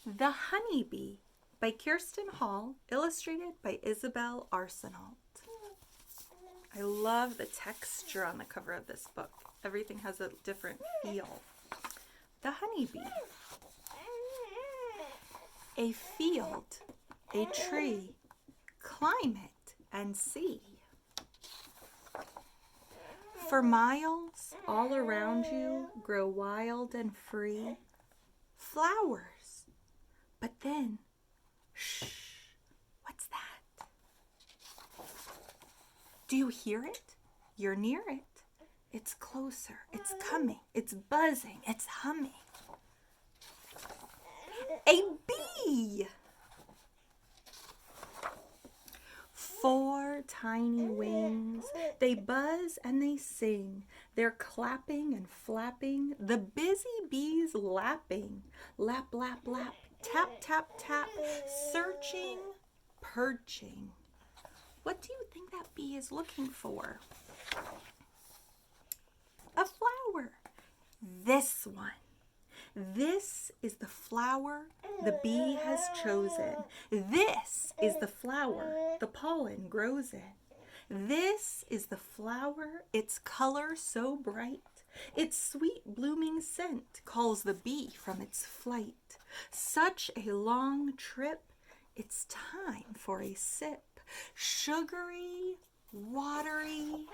The Honeybee by Kirsten Hall, illustrated by Isabel Arsenault. I love the texture on the cover of this book. Everything has a different feel. The Honeybee. A field, a tree, climb it and see. For miles all around you grow wild and free flowers. But then, shh, what's that? Do you hear it? You're near it. It's closer, it's coming, it's buzzing, it's humming. A bee! 4 tiny wings, they buzz and they sing. They're clapping and flapping, the busy bees lapping. Lap, lap, lap, tap, tap, tap, searching, perching. What do you think that bee is looking for? A flower. This one. This is the flower the bee has chosen. This is the flower the pollen grows in. This is the flower, its color so bright. Its sweet blooming scent calls the bee from its flight. Such a long trip, it's time for a sip. Sugary, watery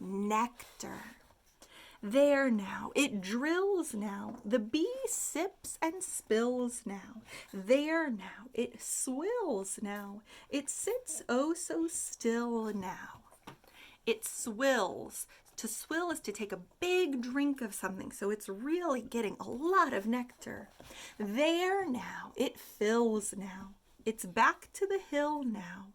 nectar. There now, it drills now, the bee sips and spills now. There now, it swills now, it sits oh so still now. It swills. To swill is to take a big drink of something, so it's really getting a lot of nectar. There now, it fills now, it's back to the hill now.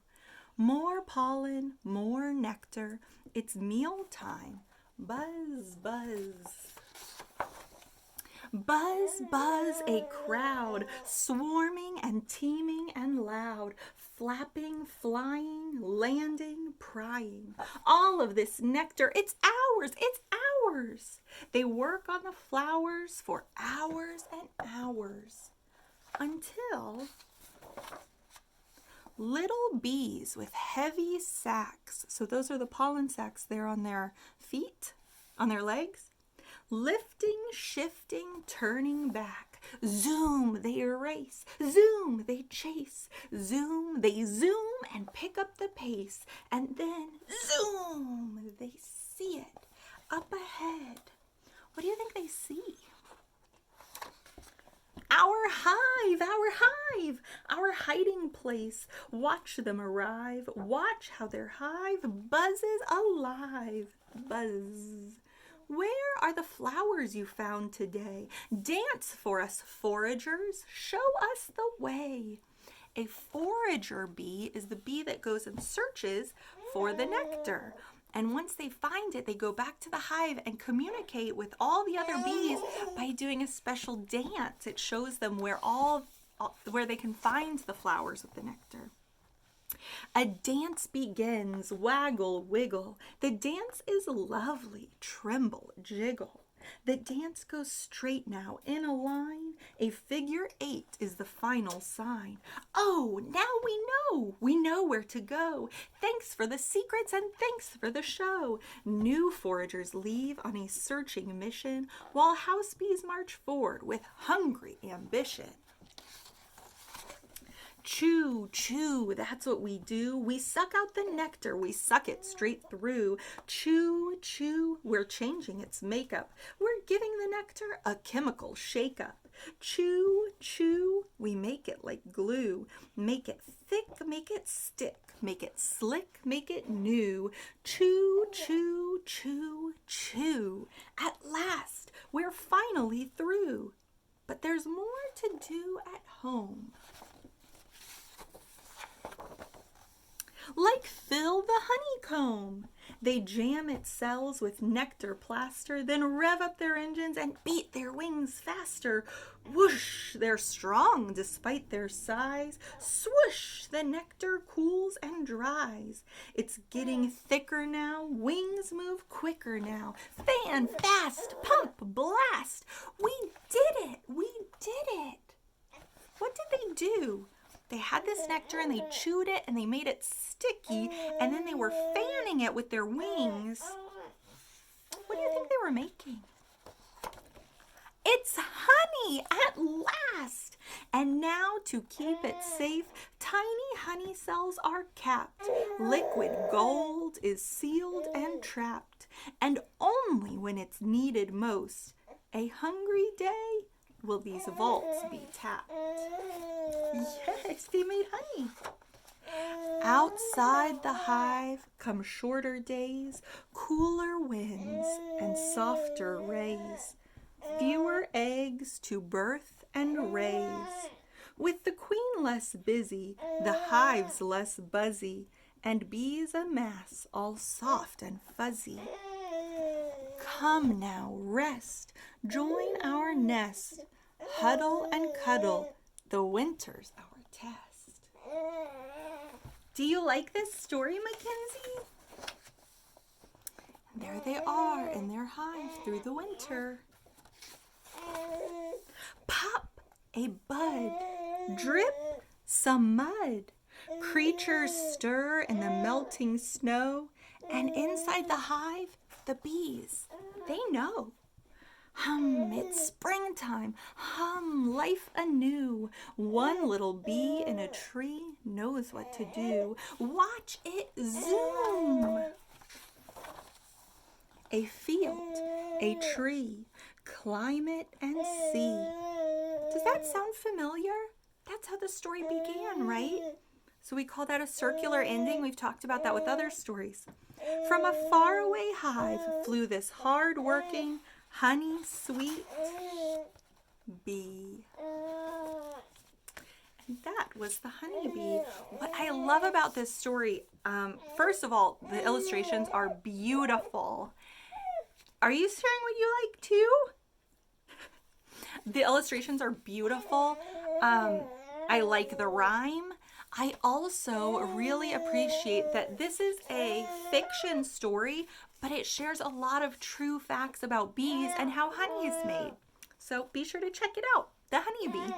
More pollen, more nectar, it's meal time. Buzz, buzz. Buzz, buzz, a crowd, swarming and teeming and loud, flapping, flying, landing, prying. All of this nectar, it's ours, it's ours. They work on the flowers for hours and hours until little bees with heavy sacks, so those are the pollen sacks there on their feet, on their legs, lifting, shifting, turning back. Zoom, they race. Zoom, they chase. Zoom, they zoom and pick up the pace. And then zoom, they see it up ahead. What do you think they see? Our hive, our hiding place. Watch them arrive. Watch how their hive buzzes alive. Buzz. Where are the flowers you found today? Dance for us, foragers. Show us the way. A forager bee is the bee that goes and searches for the nectar. And once they find it, they go back to the hive and communicate with all the other bees by doing a special dance. It shows them where they can find the flowers with the nectar. A dance begins, waggle, wiggle. The dance is lovely, tremble, jiggle. The dance goes straight now in a line. A figure 8 is the final sign. Oh, now we know where to go. Thanks for the secrets and thanks for the show. New foragers leave on a searching mission while house bees march forward with hungry ambition. Chew, chew, that's what we do. We suck out the nectar, we suck it straight through. Chew, chew, we're changing its makeup. We're giving the nectar a chemical shake-up. Chew, chew, we make it like glue. Make it thick, make it stick. Make it slick, make it new. Chew, chew, chew, chew. At last, we're finally through. But there's more to do at home. Like fill the honeycomb. They jam its cells with nectar plaster, then rev up their engines and beat their wings faster. Whoosh, they're strong despite their size. Swoosh, the nectar cools and dries. It's getting thicker now, wings move quicker now. Fan, fast, pump, blast. We did it, we did do? They had this nectar and they chewed it and they made it sticky, and then they were fanning it with their wings. What do you think they were making? It's honey at last! And now, to keep it safe, tiny honey cells are capped. Liquid gold is sealed and trapped. And only when it's needed most, a hungry day, will these vaults be tapped. Yes, they made honey. Outside the hive come shorter days, cooler winds, and softer rays. Fewer eggs to birth and raise. With the queen less busy, the hives less buzzy, and bees amass all soft and fuzzy. Come now, rest, join our nest, huddle and cuddle, the winter's our test. Do you like this story, Mackenzie? There they are in their hive through the winter. Pop a bud, drip some mud. Creatures stir in the melting snow, and inside the hive, the bees, they know. Hum, it's springtime, hum, life anew. One little bee in a tree knows what to do. Watch it zoom. A field, a tree, climate and sea. Does that sound familiar? That's how the story began, right? So we call that a circular ending. We've talked about that with other stories. From a faraway hive flew this hard-working, honey-sweet bee. And that was the honeybee. What I love about this story, first of all, the illustrations are beautiful. Are you sharing what you like too? The illustrations are beautiful. I like the rhyme. I also really appreciate that this is a fiction story, but it shares a lot of true facts about bees and how honey is made. So be sure to check it out, The Honeybee.